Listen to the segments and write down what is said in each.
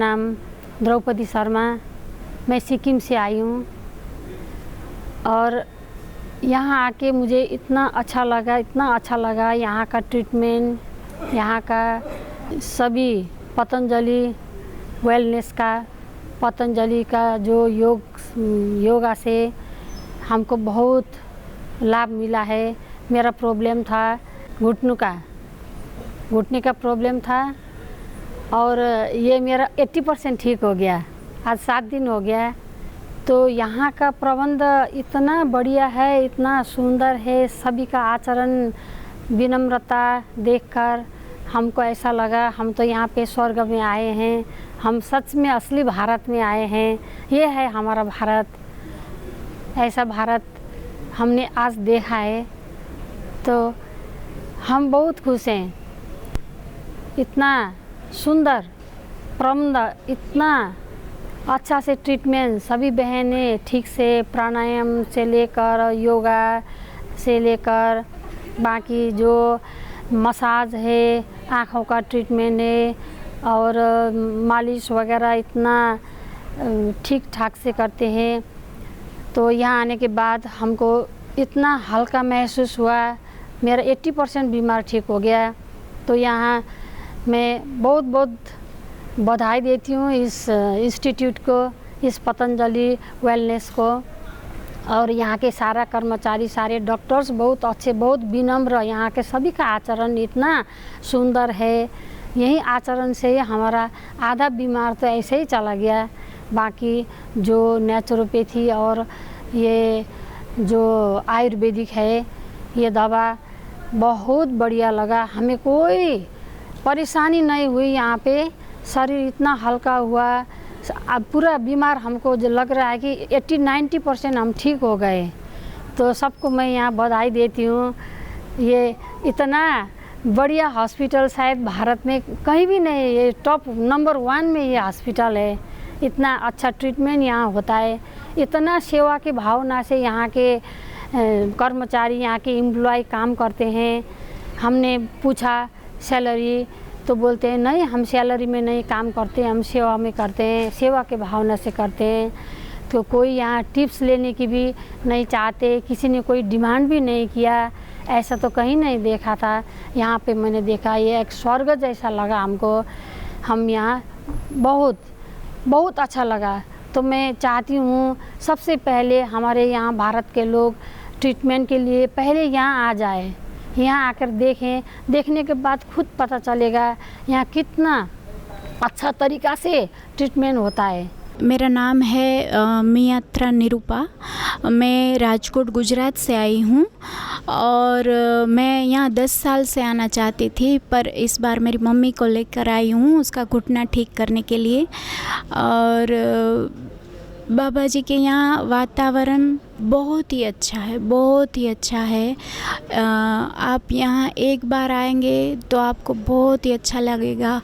नाम द्रौपदी शर्मा, मैं सिक्किम से आई हूँ और यहाँ आके मुझे इतना अच्छा लगा यहाँ का ट्रीटमेंट, यहाँ का सभी पतंजलि वेलनेस का, पतंजलि का जो योगा से हमको बहुत लाभ मिला है। मेरा प्रॉब्लम था घुटने का प्रॉब्लम था और ये मेरा 80% ठीक हो गया। आज 7 दिन हो गया। तो यहाँ का प्रबंध इतना बढ़िया है, इतना सुंदर है। सभी का आचरण, विनम्रता देखकर हमको ऐसा लगा हम तो यहाँ पे स्वर्ग में आए हैं, हम सच में असली भारत में आए हैं। ये है हमारा भारत, ऐसा भारत हमने आज देखा है तो हम बहुत खुश हैं। इतना सुंदर प्रबंध, इतना अच्छा से ट्रीटमेंट, सभी बहनें ठीक से प्राणायाम से लेकर योगा से लेकर बाकी जो मसाज है, आँखों का ट्रीटमेंट है और मालिश वगैरह इतना ठीक ठाक से करते हैं। तो यहाँ आने के बाद हमको इतना हल्का महसूस हुआ, मेरा 80% बीमार ठीक हो गया। तो यहाँ मैं बहुत बहुत बधाई देती हूँ इस इंस्टीट्यूट को, इस पतंजलि वेलनेस को और यहाँ के सारा कर्मचारी, सारे डॉक्टर्स बहुत अच्छे, बहुत विनम्र। यहाँ के सभी का आचरण इतना सुंदर है। यही आचरण से हमारा आधा बीमार तो ऐसे ही चला गया। बाकी जो नेचुरोपैथी और ये जो आयुर्वेदिक है, ये दवा बहुत बढ़िया लगा। हमें कोई परेशानी नहीं हुई। यहाँ पे शरीर इतना हल्का हुआ, अब पूरा बीमार हमको जो लग रहा है कि 80-90% हम ठीक हो गए। तो सबको मैं यहाँ बधाई देती हूँ। ये इतना बढ़िया हॉस्पिटल शायद भारत में कहीं भी नहीं, ये टॉप नंबर 1 में ये हॉस्पिटल है। इतना अच्छा ट्रीटमेंट यहाँ होता है, इतना सेवा की भावना से यहाँ के कर्मचारी, यहाँ के एम्प्लॉय काम करते हैं। हमने पूछा सैलरी, तो बोलते हैं नहीं, हम सैलरी में नहीं काम करते, हम सेवा में करते हैं, सेवा के भावना से करते हैं। तो कोई यहाँ टिप्स लेने की भी नहीं चाहते, किसी ने कोई डिमांड भी नहीं किया। ऐसा तो कहीं नहीं देखा था। यहाँ पे मैंने देखा, ये एक स्वर्ग जैसा लगा हमको। हम यहाँ बहुत अच्छा लगा। तो मैं चाहती हूँ सबसे पहले हमारे यहाँ भारत के लोग ट्रीटमेंट के लिए पहले यहाँ आ जाए, यहाँ आकर देखें। देखने के बाद खुद पता चलेगा यहाँ कितना अच्छा तरीक़ा से ट्रीटमेंट होता है। मेरा नाम है मियात्रा निरूपा। मैं राजकोट गुजरात से आई हूँ और मैं यहाँ 10 साल से आना चाहती थी, पर इस बार मेरी मम्मी को लेकर आई हूँ उसका घुटना ठीक करने के लिए। और बाबा जी के यहाँ वातावरण बहुत ही अच्छा है, बहुत ही अच्छा है। आप यहाँ एक बार आएंगे तो आपको बहुत ही अच्छा लगेगा।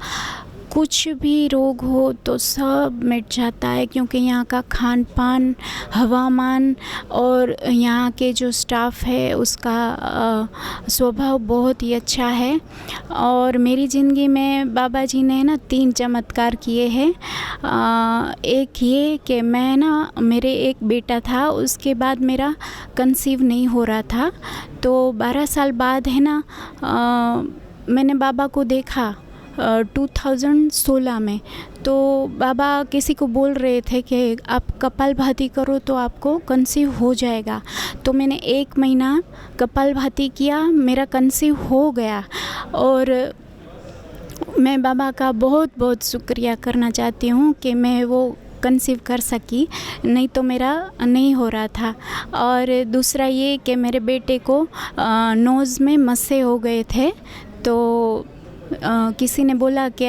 कुछ भी रोग हो तो सब मिट जाता है, क्योंकि यहाँ का खान पान, हवामान और यहाँ के जो स्टाफ है उसका स्वभाव बहुत ही अच्छा है। और मेरी ज़िंदगी में बाबा जी ने ना 3 चमत्कार किए हैं। एक ये कि मैं ना, मेरे एक बेटा था, उसके बाद मेरा कंसीव नहीं हो रहा था। तो 12 साल बाद है ना मैंने बाबा को देखा 2016 में। तो बाबा किसी को बोल रहे थे कि आप कपालभाति करो तो आपको कंसीव हो जाएगा। तो मैंने 1 महीना कपालभाति किया, मेरा कंसीव हो गया। और मैं बाबा का बहुत बहुत शुक्रिया करना चाहती हूँ कि मैं वो कंसीव कर सकी, नहीं तो मेरा नहीं हो रहा था। और दूसरा ये कि मेरे बेटे को नोज़ में मस्से हो गए थे। तो किसी ने बोला कि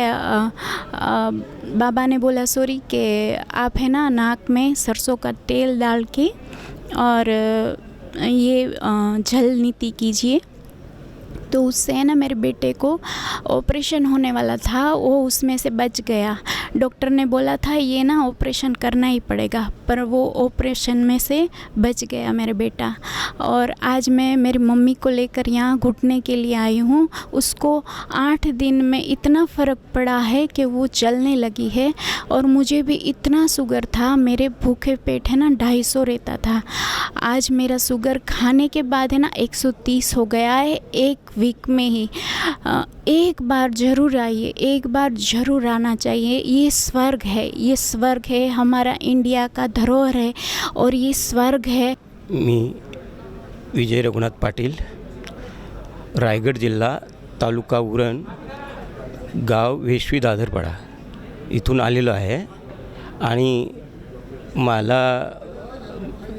बाबा ने बोला सॉरी कि आप है ना नाक में सरसों का तेल डाल के और ये जल नीति कीजिए तो उससे है ना मेरे बेटे को ऑपरेशन होने वाला था, वो उसमें से बच गया। डॉक्टर ने बोला था ये ना ऑपरेशन करना ही पड़ेगा, पर वो ऑपरेशन में से बच गया मेरा बेटा। और आज मैं मेरी मम्मी को लेकर यहाँ घुटने के लिए आई हूँ। उसको 8 दिन में इतना फ़र्क पड़ा है कि वो चलने लगी है। और मुझे भी इतना शुगर था, मेरे भूखे पेट है ना 250 रहता था। आज मेरा शुगर खाने के बाद है ना 130 हो गया है 1 वीक में ही। एक बार ज़रूर आइए, एक बार ज़रूर आना चाहिए। ये स्वर्ग है, ये स्वर्ग है, हमारा इंडिया का धरोहर है और ये स्वर्ग है। मी विजय रघुनाथ पाटील, रायगड जिल्हा, तालुका उरण, गाव वेशवी दादरपाडा इथून आलेलो आहे आणि मला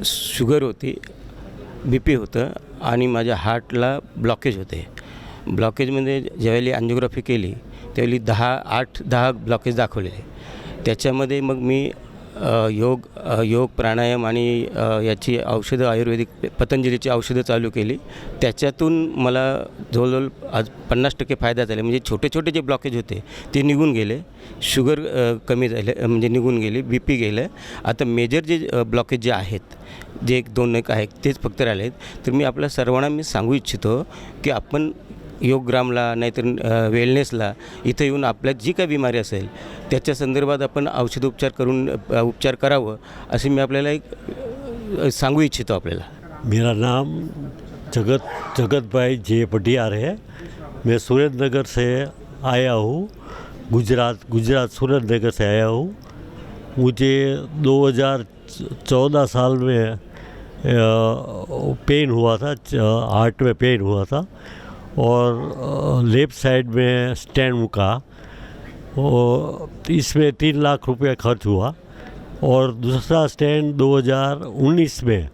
शुगर होती, BP होतं आणि माझ्या हार्टला ब्लॉकेज होते। ब्लॉकेजमध्ये ज्यावेळी अँजिओग्राफी केली त्यावेळी 8-10 ब्लॉकेज दाखवले। त्याच्यामध्ये मग मी योग प्राणायाम आणि याची औषधं आयुर्वेदिक पतंजलीची औषधं चालू केली। त्याच्यातून मला जवळजवळ आज 50% फायदा झाला। म्हणजे छोटे छोटे जे ब्लॉकेज होते ते निघून गेले, शुगर कमी झाले म्हणजे निघून गेली, BP गेलं। आता मेजर जे ब्लॉकेज जे आहेत, जे 1-2 आहेत तेच फक्त राहिले आहेत। तर मी आपल्या सर्वांना मी सांगू इच्छितो की आपण योगग्रामला नाहीतर वेलनेसला इथं येऊन आपल्यात जी काही बिमारी असेल त्याच्या संदर्भात आपण औषधोपचार करून उपचार करावं असे मी आपल्याला एक सांगू इच्छितो आपल्याला। मेरा नाम जगत भाई जे पटियार है। मैं सुरेंद्रनगर से आया हूँ, गुजरात सुरेंद्रनगर से आया हूँ। मुझे 2014 साल में पेन हुआ था, हार्ट में पेन हुआ था और लेफ्ट साइड में स्टेंट मुका और इसमें 3 लाख रुपये खर्च हुआ। और दूसरा स्टेंट 2019 में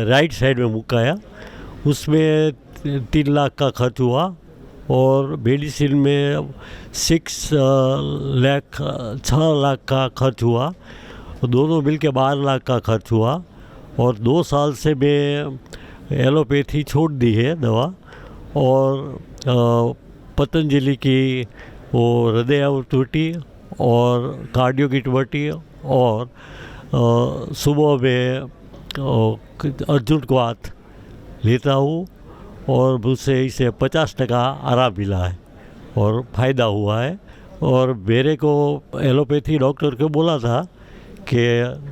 राइट साइड में मुकाया, उसमें 3 लाख का खर्च हुआ। और मेडिसिन में 6 लाख का खर्च हुआ, दोनों मिल के 12 लाख का खर्च हुआ। और 2 साल से मैं एलोपैथी छोड़ दी है दवा और पतंजलि की वो हृदय आवृत्ति और कार्डियो की ट्वटी और सुबह में अर्जुन क्वाथ लेता हूँ और मुझसे इसे 50% आराम मिला है और फ़ायदा हुआ है। और मेरे को एलोपैथी डॉक्टर को बोला था कि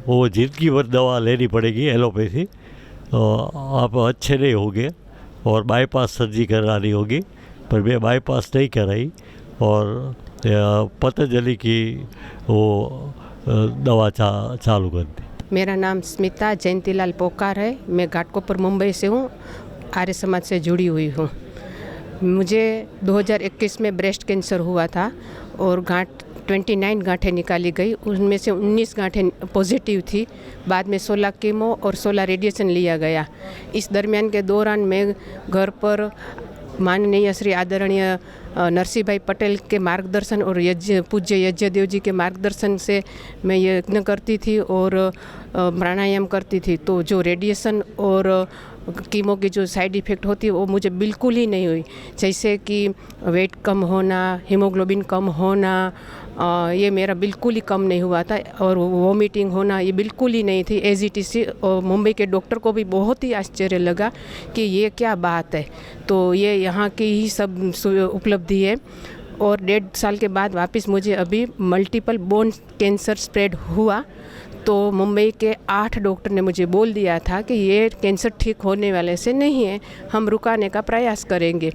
वो ज़िंदगी भर दवा लेनी पड़ेगी एलोपैथी, आप अच्छे नहीं होंगे और बाईपास सर्जरी करानी होगी, पर मैं बाईपास नहीं कराई और पतंजलि की वो दवा चालू कर दी। मेरा नाम स्मिता जयंतीलाल पोकार है। मैं घाटकोपर मुंबई से हूँ, आर्य समाज से जुड़ी हुई हूँ। मुझे 2021 में ब्रेस्ट कैंसर हुआ था और 29 गांठें निकाली गई, उनमें से 19 गांठें पॉजिटिव थी। बाद में 16 कीमो और 16 रेडिएशन लिया गया। इस दरमियान के दौरान मैं घर पर माननीय श्री आदरणीय नरसिंह भाई पटेल के मार्गदर्शन और पूज्य यज्ञदेव जी के मार्गदर्शन से मैं यज्ञ करती थी और प्राणायाम करती थी। तो जो रेडिएशन और कीमो की जो साइड इफ़ेक्ट होती है वो मुझे बिल्कुल ही नहीं हुई। जैसे कि वेट कम होना, हीमोग्लोबिन कम होना, ये मेरा बिल्कुल ही कम नहीं हुआ था। और वॉमिटिंग होना ये बिल्कुल ही नहीं थी, एज इट इज़। और मुंबई के डॉक्टर को भी बहुत ही आश्चर्य लगा कि ये क्या बात है। तो ये यहाँ की ही सब उपलब्धि है। और 1.5 साल के बाद वापस मुझे अभी मल्टीपल बोन कैंसर स्प्रेड हुआ। तो मुंबई के 8 डॉक्टर ने मुझे बोल दिया था कि ये कैंसर ठीक होने वाले से नहीं है, हम रुकाने का प्रयास करेंगे।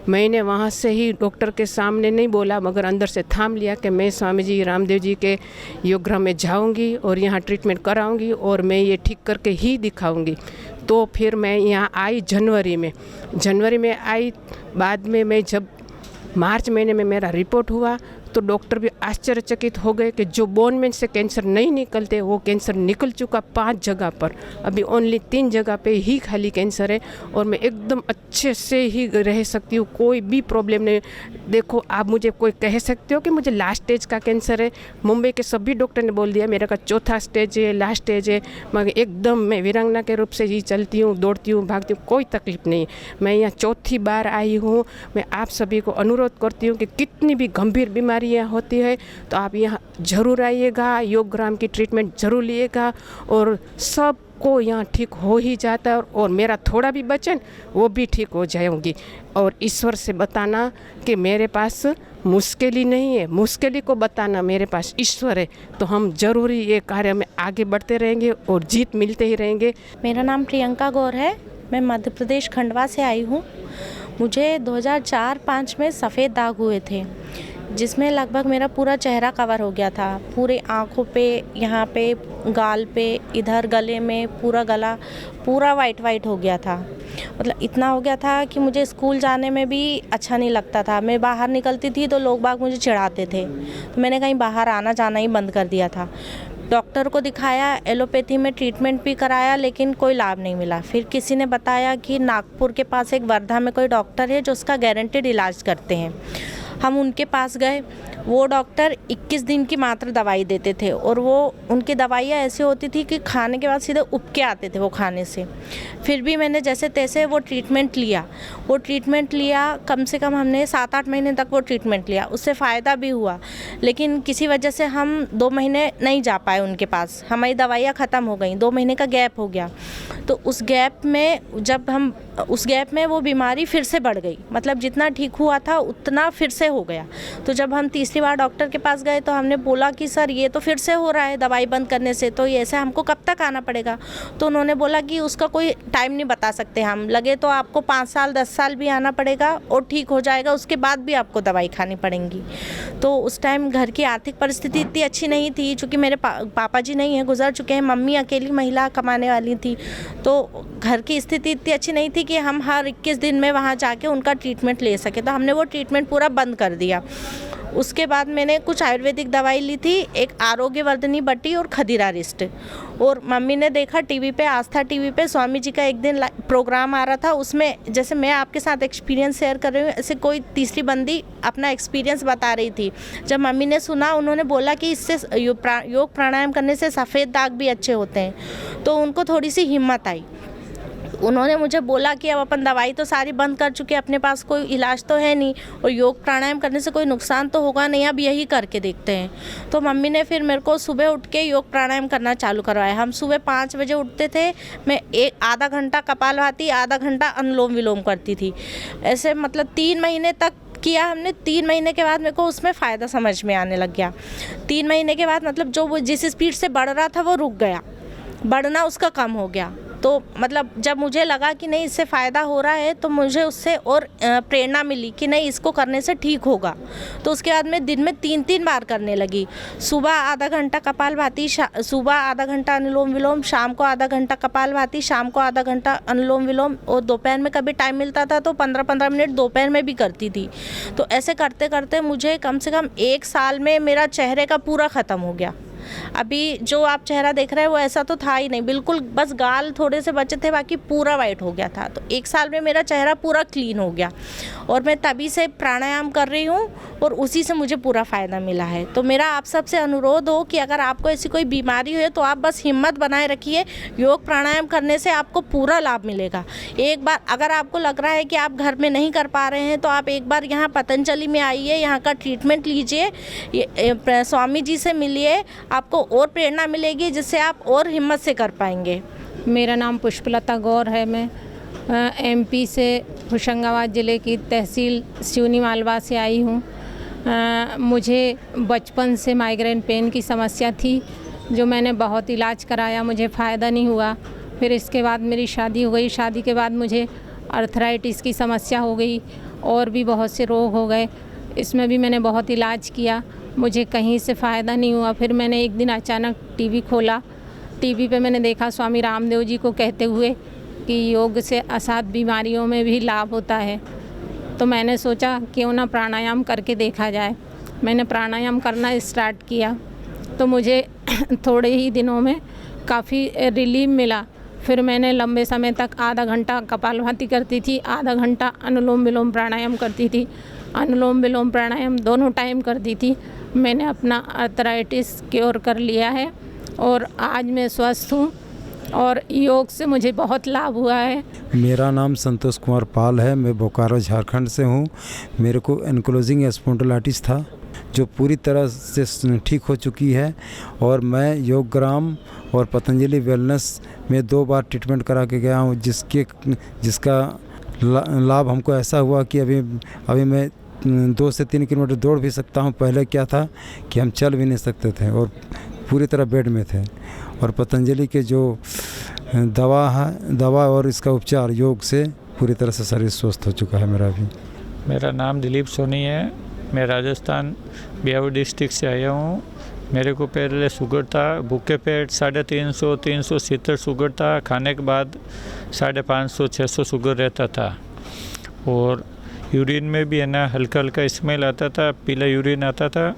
मैंने वहाँ से ही डॉक्टर के सामने नहीं बोला, मगर अंदर से थाम लिया कि मैं स्वामी जी रामदेव जी के योगग्राम में जाऊँगी और यहाँ ट्रीटमेंट कराऊँगी और मैं ये ठीक करके ही दिखाऊँगी। तो फिर मैं यहाँ आई जनवरी में आई। बाद में मैं जब मार्च महीने में मेरा रिपोर्ट हुआ तो डॉक्टर भी आश्चर्यचकित हो गए कि जो बोन में से कैंसर नहीं निकलते वो कैंसर निकल चुका 5 जगह पर, अभी ओनली 3 जगह पे ही खाली कैंसर है और मैं एकदम अच्छे से ही रह सकती हूँ, कोई भी प्रॉब्लम नहीं। देखो आप मुझे कोई कह सकते हो कि मुझे लास्ट स्टेज का कैंसर है, मुंबई के सभी डॉक्टर ने बोल दिया मेरा का 4था स्टेज है, लास्ट स्टेज है, मगर एकदम मैं वीरांगना के रूप से ही चलती हूँ, दौड़ती हूँ, भागती हूँ, कोई तकलीफ नहीं। मैं यहाँ 4थी बार आई हूँ। मैं आप सभी को अनुरोध करती हूँ कि कितनी भी गंभीर बीमारियाँ होती है तो आप यहाँ ज़रूर आइएगा, योगग्राम की ट्रीटमेंट ज़रूर लिएगा और सब को यहाँ ठीक हो ही जाता है और मेरा थोड़ा भी वजन वो भी ठीक हो जाएंगी। और ईश्वर से बताना कि मेरे पास मुश्किल ही नहीं है, मुश्किल को बताना मेरे पास ईश्वर है, तो हम ज़रूर ये कार्य में आगे बढ़ते रहेंगे और जीत मिलते ही रहेंगे। मेरा नाम प्रियंका गौर है, मैं मध्य प्रदेश खंडवा से आई हूँ। मुझे 2004-05 में सफ़ेद दाग हुए थे, जिसमें लगभग मेरा पूरा चेहरा कवर हो गया था, पूरे आँखों पे, यहाँ पे, गाल पे, इधर गले में, पूरा गला पूरा वाइट हो गया था। मतलब इतना हो गया था कि मुझे स्कूल जाने में भी अच्छा नहीं लगता था। मैं बाहर निकलती थी तो लोग बाग मुझे चिढ़ाते थे, तो मैंने कहीं बाहर आना जाना ही बंद कर दिया था। डॉक्टर को दिखाया, एलोपैथी में ट्रीटमेंट भी कराया, लेकिन कोई लाभ नहीं मिला। फिर किसी ने बताया कि नागपुर के पास एक वर्धा में कोई डॉक्टर है जो उसका गारंटेड इलाज करते हैं। हम उनके पास गए, वो डॉक्टर 21 दिन की मात्र दवाई देते थे और वो उनकी दवाइयाँ ऐसी होती थी कि खाने के बाद सीधे उबके आते थे वो खाने से। फिर भी मैंने जैसे तैसे वो ट्रीटमेंट लिया, कम से कम हमने 7-8 महीने तक वो ट्रीटमेंट लिया, उससे फ़ायदा भी हुआ। लेकिन किसी वजह से हम 2 महीने नहीं जा पाए उनके पास, हमारी दवाइयाँ ख़त्म हो गई, 2 महीने का गैप हो गया। तो उस गैप में वो बीमारी फिर से बढ़ गई, मतलब जितना ठीक हुआ था उतना फिर से हो गया। तो जब हम तीसरी बार डॉक्टर के पास गए तो हमने बोला कि सर ये तो फिर से हो रहा है दवाई बंद करने से, तो ये ऐसे हमको कब तक आना पड़ेगा? तो उन्होंने बोला कि उसका कोई टाइम नहीं बता सकते हम, लगे तो आपको 5 साल 10 साल भी आना पड़ेगा और ठीक हो जाएगा, उसके बाद भी आपको दवाई खानी पड़ेगी। तो उस टाइम घर की आर्थिक परिस्थिति इतनी अच्छी नहीं थी, चूँकि मेरे पापा जी नहीं हैं, गुजर चुके हैं, मम्मी अकेली महिला कमाने वाली थी, तो घर की स्थिति इतनी अच्छी नहीं थी कि हम हर 21 दिन में वहाँ जाके उनका ट्रीटमेंट ले सके। तो हमने वो ट्रीटमेंट पूरा बंद कर दिया। उसके बाद मैंने कुछ आयुर्वेदिक दवाई ली थी, एक आरोग्यवर्धनी बटी और खदीरा रिस्ट। और मम्मी ने देखा टीवी पे, आस्था टीवी पे स्वामी जी का एक दिन प्रोग्राम आ रहा था, उसमें जैसे मैं आपके साथ एक्सपीरियंस शेयर कर रही हूँ, ऐसे कोई तीसरी बंदी अपना एक्सपीरियंस बता रही थी। जब मम्मी ने सुना, उन्होंने बोला कि इससे योग प्राणायाम करने से सफ़ेद दाग भी अच्छे होते हैं, तो उनको थोड़ी सी हिम्मत आई। उन्होंने मुझे बोला कि अब अपन दवाई तो सारी बंद कर चुके हैं, अपने पास कोई इलाज तो है नहीं और योग प्राणायाम करने से कोई नुकसान तो होगा नहीं, अब यही करके देखते हैं। तो मम्मी ने फिर मेरे को सुबह उठ के योग प्राणायाम करना चालू करवाया। हम सुबह 5 बजे उठते थे, मैं आधा घंटा कपालभाति, आधा घंटा अनुलोम विलोम करती थी। ऐसे मतलब 3 महीने तक किया हमने। 3 महीने के बाद मेरे को उसमें फ़ायदा समझ में आने लग गया। 3 महीने के बाद मतलब जो वो जिस स्पीड से बढ़ रहा था वो रुक गया, बढ़ना उसका कम हो गया। तो मतलब जब मुझे लगा कि नहीं इससे फ़ायदा हो रहा है, तो मुझे उससे और प्रेरणा मिली कि नहीं इसको करने से ठीक होगा। तो उसके बाद मैं दिन में 3-3 बार करने लगी। सुबह आधा घंटा कपालभाति, सुबह आधा घंटा अनुलोम विलोम, शाम को आधा घंटा कपालभाति, शाम को आधा घंटा अनुलोम विलोम, और दोपहर में कभी टाइम मिलता था तो 15-15 मिनट दोपहर में भी करती थी। तो ऐसे करते करते मुझे कम से कम 1 साल में मेरा चेहरे का पूरा ख़त्म हो गया। अभी जो आप चेहरा देख रहे हैं वो ऐसा तो था ही नहीं, बिल्कुल बस गाल थोड़े से बचे थे, बाकी पूरा वाइट हो गया था। तो 1 साल में मेरा चेहरा पूरा क्लीन हो गया और मैं तभी से प्राणायाम कर रही हूँ और उसी से मुझे पूरा फ़ायदा मिला है। तो मेरा आप सबसे अनुरोध हो कि अगर आपको ऐसी कोई बीमारी है तो आप बस हिम्मत बनाए रखिए, योग प्राणायाम करने से आपको पूरा लाभ मिलेगा। एक बार अगर आपको लग रहा है कि आप घर में नहीं कर पा रहे हैं तो आप एक बार यहाँ पतंजलि में आइए, यहाँ का ट्रीटमेंट लीजिए, स्वामी जी से मिलिए, आपको और प्रेरणा मिलेगी जिससे आप और हिम्मत से कर पाएंगे। मेरा नाम पुष्पलता गौर है। मैं एमपी से होशंगाबाद ज़िले की तहसील सिवनी मालवा से आई हूँ। मुझे बचपन से माइग्रेन पेन की समस्या थी, जो मैंने बहुत इलाज कराया, मुझे फ़ायदा नहीं हुआ। फिर इसके बाद मेरी शादी हो गई। शादी के बाद मुझे अर्थराइटिस की समस्या हो गई और भी बहुत से रोग हो गए। इसमें भी मैंने बहुत इलाज किया, मुझे कहीं से फ़ायदा नहीं हुआ। फिर मैंने एक दिन अचानक टीवी खोला, टीवी पे मैंने देखा स्वामी रामदेव जी को कहते हुए कि योग से असाध्य बीमारियों में भी लाभ होता है। तो मैंने सोचा क्यों ना प्राणायाम करके देखा जाए। मैंने प्राणायाम करना स्टार्ट किया तो मुझे थोड़े ही दिनों में काफ़ी रिलीफ मिला। फिर मैंने लंबे समय तक आधा घंटा कपालभाति करती थी, आधा घंटा अनुलोम विलोम प्राणायाम करती थी। अनुलोम विलोम प्राणायाम दोनों टाइम करती थी। मैंने अपना आर्थराइटिस क्योर कर लिया है और आज मैं स्वस्थ हूँ और योग से मुझे बहुत लाभ हुआ है। मेरा नाम संतोष कुमार पाल है। मैं बोकारो झारखंड से हूँ। मेरे को एनक्लोजिंग स्पॉन्डिलाइटिस था जो पूरी तरह से ठीक हो चुकी है और मैं योगग्राम और पतंजलि वेलनेस में 2 बार ट्रीटमेंट करा के गया हूँ, जिसका लाभ हमको ऐसा हुआ कि अभी मैं 2 से 3 किलोमीटर दौड़ भी सकता हूँ। पहले क्या था कि हम चल भी नहीं सकते थे और पूरी तरह बेड में थे। और पतंजलि के जो दवा और इसका उपचार योग से पूरी तरह से शरीर स्वस्थ हो चुका है मेरा भी। मेरा नाम दिलीप सोनी है। मैं राजस्थान बिहार डिस्ट्रिक्ट से आया हूँ। मेरे को पहले शुगर था, भूखे पेट 350 370 शुगर था। खाने के बाद 550 600 शुगर रहता था और यूरिन में भी है ना हल्का हल्का स्मेल आता था, पीला यूरिन आता था।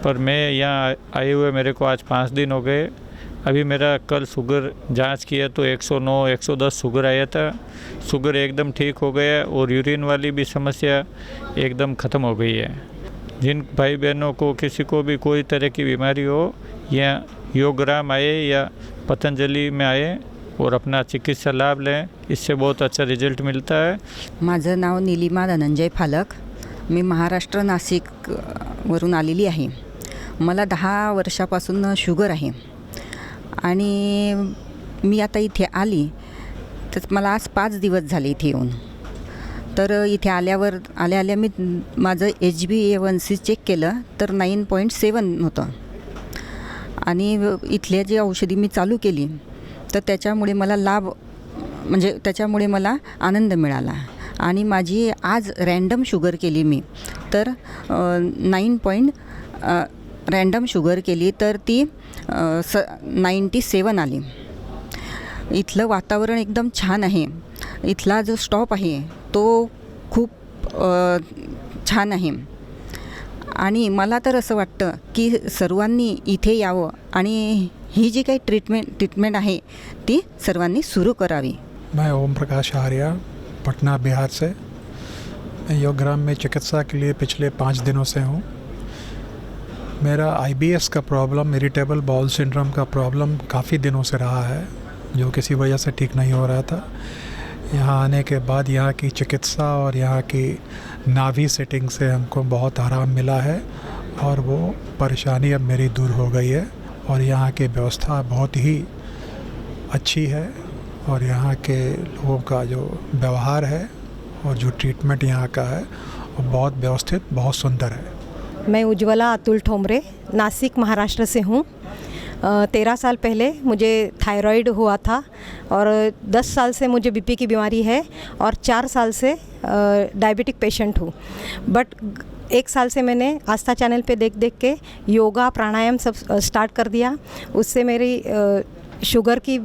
पर मैं यहाँ आए हुए मेरे को आज 5 दिन हो गए। अभी मेरा कल शुगर जांच किया तो 109 110 शुगर आया था। शुगर एकदम ठीक हो गया और यूरिन वाली भी समस्या एकदम ख़त्म हो गई है। जिन भाई बहनों को किसी को भी कोई तरह की बीमारी हो या योगग्राम आए या पतंजलि में आए और अपना चिकित्सा लाभ लें, इससे बहुत अच्छा रिजल्ट मिलता है। माझं नाव नीलिमा धनंजय फालक। मी महाराष्ट्र नाशिक वरून आलेली आहे। मला 10 वर्षापासून शुगर आहे आणि मी आता इथे आली तर मला आज 5 दिवस झाले इथे येऊन। तर इथे आल्या मी माझं HbA1c चेक केलं तर 9.7 होतं आणि इथल्या जी औषधी मी चालू केली तर त्याच्यामुळे मला त्याच्यामुळे मला आनंद मिळाला आणि माझी आज रँडम शुगर केली मी तर 9 रँडम शुगर केली तर ती 97 आली। इथलं वातावरण एकदम छान आहे। इथला जो स्टॉप आहे तो खूप छान आहे आणि मला तर असं वाटतं की सर्वांनी इथे यावं आणि ही जी काही ट्रीटमेंट आहे ती सर्वांनी सुरू करावी। मैं ओम प्रकाश आर्या पटना बिहार से। मैं योगग्राम में चिकित्सा के लिए पिछले 5 दिनों से हूँ। मेरा IBS का प्रॉब्लम, इरिटेबल बाउल सिंड्रोम का प्रॉब्लम काफ़ी दिनों से रहा है जो किसी वजह से ठीक नहीं हो रहा था। यहाँ आने के बाद यहाँ की चिकित्सा और यहाँ की नाभि सेटिंग से हमको बहुत आराम मिला है और वो परेशानी अब मेरी दूर हो गई है और यहाँ की व्यवस्था बहुत ही अच्छी है और यहाँ के लोगों का जो व्यवहार है और जो ट्रीटमेंट यहाँ का है वो बहुत व्यवस्थित, बहुत सुंदर है। मैं उज्ज्वला अतुल ठोमरे नासिक महाराष्ट्र से हूँ। 13 साल पहले मुझे थायराइड हुआ था और 10 साल से मुझे बीपी की बीमारी है और 4 साल से डायबिटिक पेशेंट हूँ। बट 1 साल से मैंने आस्था चैनल पे देख के योगा प्राणायाम सब स्टार्ट कर दिया। उससे मेरी शुगर की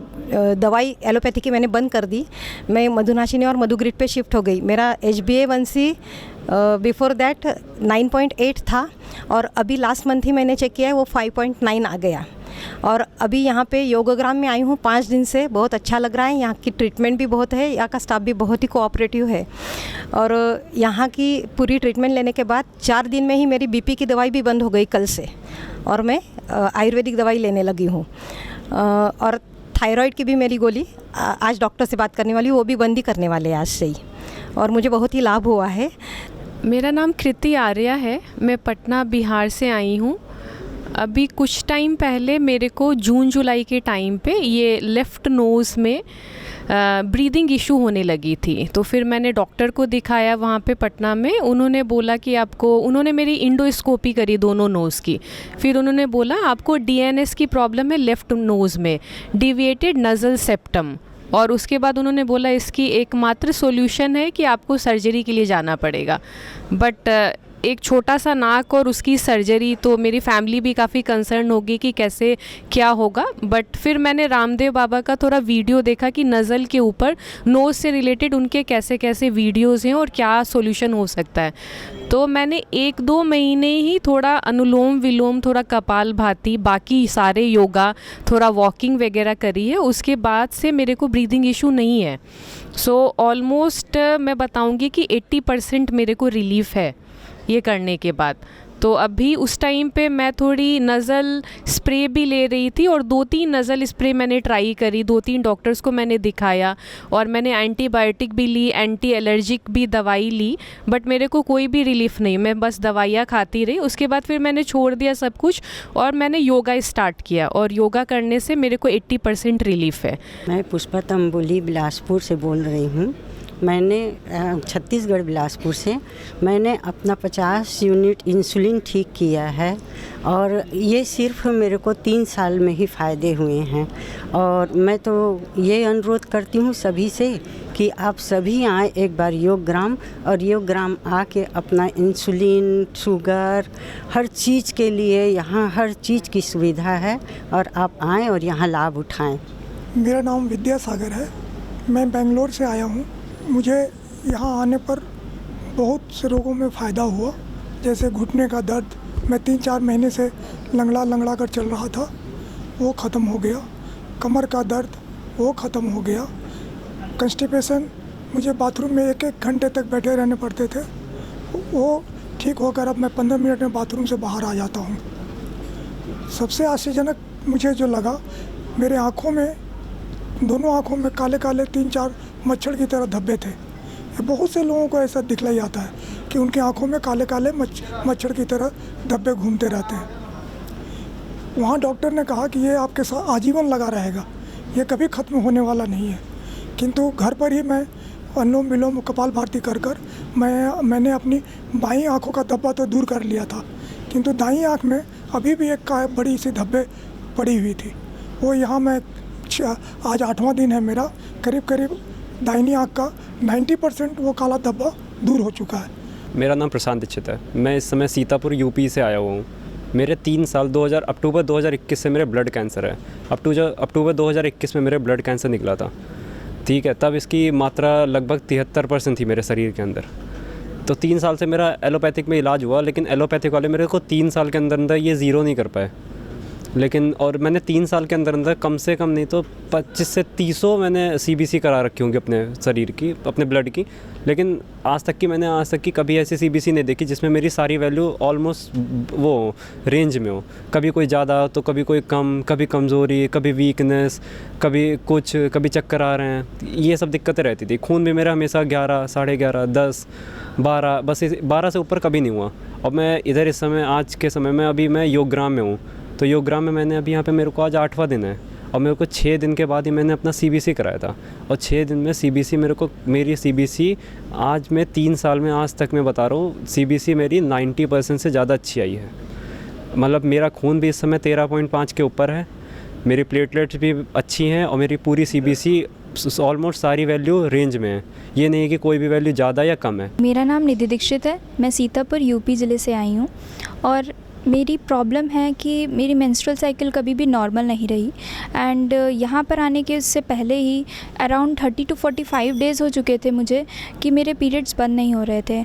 दवाई एलोपैथी की मैंने बंद कर दी। मैं मधुनाशिनी और मधुग्रिड पे शिफ्ट हो गई। मेरा HbA1c बिफ़ोर दैट 9.8 था और अभी लास्ट मंथ ही मैंने चेक किया है वो 5.9 आ गया। और अभी यहाँ पे योगग्राम में आई हूँ 5 दिन से। बहुत अच्छा लग रहा है। यहाँ की ट्रीटमेंट भी बहुत है, यहाँ का स्टाफ भी बहुत ही कोऑपरेटिव है और यहाँ की पूरी ट्रीटमेंट लेने के बाद 4 दिन में ही मेरी बीपी की दवाई भी बंद हो गई कल से और मैं आयुर्वेदिक दवाई लेने लगी हूँ। और थायराइड की भी मेरी गोली आज डॉक्टर से बात करने वाली, वो भी बंद ही करने वाले हैं आज से ही और मुझे बहुत ही लाभ हुआ है। मेरा नाम कृति आर्या है। मैं पटना बिहार से आई हूँ। अभी कुछ टाइम पहले मेरे को जून जुलाई के टाइम पे ये लेफ़्ट नोज़ में ब्रीदिंग इशू होने लगी थी। तो फिर मैंने डॉक्टर को दिखाया वहाँ पे पटना में। उन्होंने बोला कि आपको, उन्होंने मेरी इंडोस्कोपी करी दोनों नोज़ की। फिर उन्होंने बोला आपको DNS की प्रॉब्लम है लेफ़्ट नोज़ में, डिविएटेड नज़ल सेप्टम। और उसके बाद उन्होंने बोला इसकी एकमात्र सॉल्यूशन है कि आपको सर्जरी के लिए जाना पड़ेगा। बट एक छोटा सा नाक और उसकी सर्जरी, तो मेरी फैमिली भी काफ़ी कंसर्न होगी कि कैसे क्या होगा। बट फिर मैंने रामदेव बाबा का थोड़ा वीडियो देखा कि नज़ल के ऊपर नोज़ से रिलेटेड उनके कैसे कैसे वीडियोज़ हैं और क्या सोल्यूशन हो सकता है। तो मैंने 1-2 महीने ही थोड़ा अनुलोम विलोम, थोड़ा कपालभाति, बाकी सारे योगा, थोड़ा वॉकिंग वगैरह करी है। उसके बाद से मेरे को ब्रीदिंग इशू नहीं है। सो ऑलमोस्ट मैं बताऊंगी कि 80% मेरे को रिलीफ है ये करने के बाद। तो अभी उस टाइम पे मैं थोड़ी नज़ल स्प्रे भी ले रही थी और 2-3 नज़ल स्प्रे मैंने ट्राई करी, 2-3 डॉक्टर्स को मैंने दिखाया और मैंने एंटीबायोटिक भी ली, एंटी एलर्जिक भी दवाई ली, बट मेरे को कोई भी रिलीफ नहीं। मैं बस दवाइयाँ खाती रही। उसके बाद फिर मैंने छोड़ दिया सब कुछ और मैंने योगा स्टार्ट किया और योगा करने से मेरे को 80% रिलीफ है। मैं पुष्पा तंबोली बिलासपुर से बोल रही हूँ। मैंने छत्तीसगढ़ बिलासपुर से मैंने अपना 50 यूनिट इंसुलिन ठीक किया है और ये सिर्फ मेरे को 3 साल में ही फ़ायदे हुए हैं। और मैं तो ये अनुरोध करती हूँ सभी से कि आप सभी आएँ एक बार योगग्राम, और योगग्राम आके अपना इंसुलिन, शुगर, हर चीज़ के लिए यहाँ हर चीज़ की सुविधा है और आप आएँ और यहाँ लाभ उठाएँ। मेरा नाम विद्यासागर है, मैं बेंगलोर से आया हूँ। मुझे यहाँ आने पर बहुत से रोगों में फ़ायदा हुआ, जैसे घुटने का दर्द, मैं 3-4 महीने से लंगड़ा कर चल रहा था, वो ख़त्म हो गया। कमर का दर्द वो ख़त्म हो गया। कंस्टिपेशन, मुझे बाथरूम में 1-1 घंटे तक बैठे रहने पड़ते थे, वो ठीक होकर अब मैं 15 मिनट में बाथरूम से बाहर आ जाता हूँ। सबसे आश्चर्यजनक मुझे जो लगा, मेरे आँखों में, दोनों आँखों में काले काले 3-4 मच्छर की तरह धब्बे थे। बहुत से लोगों को ऐसा दिखलाई आता है कि उनकी आंखों में काले काले मच्छर की तरह धब्बे घूमते रहते हैं। वहाँ डॉक्टर ने कहा कि ये आपके साथ आजीवन लगा रहेगा, ये कभी ख़त्म होने वाला नहीं है। किंतु घर पर ही मैं अनुलोम विलोम कपालभाति कर मैंने अपनी बाईं आँखों का धब्बा तो दूर कर लिया था, किंतु दाईं आँख में अभी भी एक बड़ी सी धब्बे पड़ी हुई थी। वो यहाँ मैं आज 8वां दिन है मेरा, करीब दाहिनी आँख का 90% वो काला धब्बा दूर हो चुका है। मेरा नाम प्रशांत दीक्षित है। मैं इस समय सीतापुर यूपी से आया हुआ हूँ। मेरे 3 साल अक्टूबर 2021 से मेरे ब्लड कैंसर है। अक्टूबर 2021 में मेरे ब्लड कैंसर निकला था, ठीक है। तब इसकी मात्रा लगभग 73% थी मेरे शरीर के अंदर। तो 3 साल से मेरा एलोपैथिक में इलाज हुआ, लेकिन एलोपैथिक वाले मेरे को 3 साल के अंदर ये ज़ीरो नहीं कर पाए। लेकिन और मैंने 3 साल के अंदर कम से कम नहीं तो 25 से 30 मैंने सीबीसी करा रखी होंगी अपने शरीर की, अपने ब्लड की। लेकिन आज तक की कभी ऐसी सीबीसी नहीं देखी जिसमें मेरी सारी वैल्यू ऑलमोस्ट वो रेंज में हो। कभी कोई ज़्यादा तो कभी कोई कम, कभी कमज़ोरी, कभी वीकनेस, कभी कुछ, कभी चक्कर आ रहे हैं, ये सब दिक्कतें रहती थी। खून भी मेरा हमेशा 11, 11.5, 10, 12, बस 12 से ऊपर कभी नहीं हुआ। और मैं इधर इस समय, आज के समय में अभी मैं योगग्राम में हूँ। तो योगग्राम में मैंने अभी यहाँ पे, मेरे को आज 8वां दिन है और मेरे को 6 दिन के बाद ही मैंने अपना सीबीसी कराया था। और 6 दिन में सीबीसी मेरी सीबीसी आज मैं 3 साल में, आज तक मैं बता रहा हूँ, सीबीसी मेरी 90% से ज़्यादा अच्छी आई है। मतलब मेरा खून भी इस समय 13.5 के ऊपर है, मेरी प्लेटलेट्स भी अच्छी हैं और मेरी पूरी सीबीसी ऑलमोस्ट सारी वैल्यू रेंज में है। ये नहीं है कि कोई भी वैल्यू ज़्यादा या कम है। मेरा नाम निधि दीक्षित है, मैं सीतापुर यूपी ज़िले से आई हूँ और मेरी प्रॉब्लम है कि मेरी मेंस्ट्रुअल साइकिल कभी भी नॉर्मल नहीं रही। एंड यहाँ पर आने के उससे पहले ही अराउंड 30 to 45 डेज़ हो चुके थे मुझे कि मेरे पीरियड्स बंद नहीं हो रहे थे।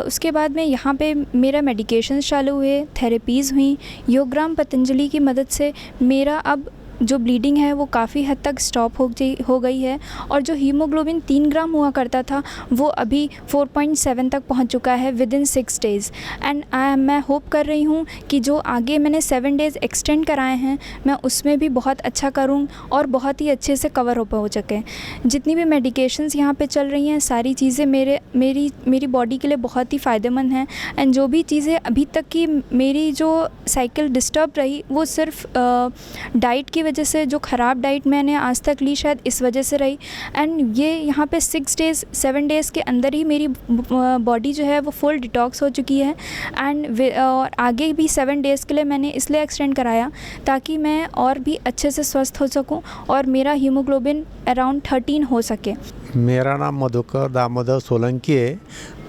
उसके बाद में यहाँ पे मेरा मेडिकेशंस चालू हुए, थेरेपीज़ हुई, योगग्राम पतंजलि की मदद से मेरा अब जो ब्लीडिंग है वो काफ़ी हद तक स्टॉप हो गई है और जो हीमोग्लोबिन 3 ग्राम हुआ करता था वो अभी 4.7 तक पहुंच चुका है विदिन 6 डेज़। एंड मैं होप कर रही हूं कि जो आगे मैंने 7 डेज़ एक्सटेंड कराए हैं मैं उसमें भी बहुत अच्छा करूं और बहुत ही अच्छे से कवर हो सके। जितनी भी मेडिकेशंस यहाँ पे चल रही हैं सारी चीज़ें मेरी बॉडी के लिए बहुत ही फ़ायदेमंद हैं। एंड जो भी चीज़ें अभी तक की मेरी जो साइकिल डिस्टर्ब रही वो सिर्फ डाइट की वजह से, जो ख़राब डाइट मैंने आज तक ली शायद इस वजह से रही। एंड ये यहाँ पे 7 डेज़ के अंदर ही मेरी बॉडी जो है वो फुल डिटॉक्स हो चुकी है। एंड और आगे भी 7 डेज़ के लिए मैंने इसलिए एक्सटेंड कराया ताकि मैं और भी अच्छे से स्वस्थ हो सकूं और मेरा हीमोग्लोबिन अराउंड 13 हो सके। मेरा नाम मधुकर दामोदर सोलंकी है।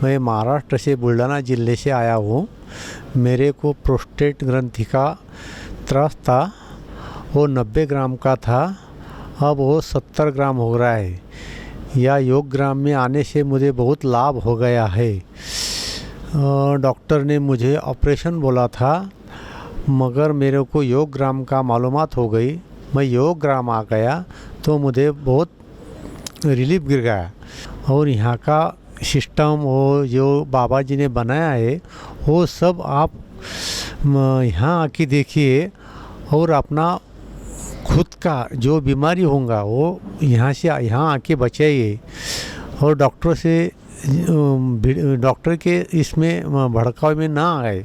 मैं महाराष्ट्र से बुल्ढाना जिले से आया हूँ। मेरे को प्रोस्टेट ग्रंथि का त्रास था। वो 90 ग्राम का था, अब वो 70 ग्राम हो रहा है। या योग ग्राम में आने से मुझे बहुत लाभ हो गया है। डॉक्टर ने मुझे ऑपरेशन बोला था, मगर मेरे को योग ग्राम का मालूमात हो गई। मैं योग ग्राम आ गया तो मुझे बहुत रिलीफ गिर गया। और यहाँ का सिस्टम वो जो बाबा जी ने बनाया है वो सब आप यहाँ आके देखिए और अपना खुद का जो बीमारी होगा वो यहाँ से यहाँ आके बचाइए। और डॉक्टर के इसमें भड़काव में ना आए,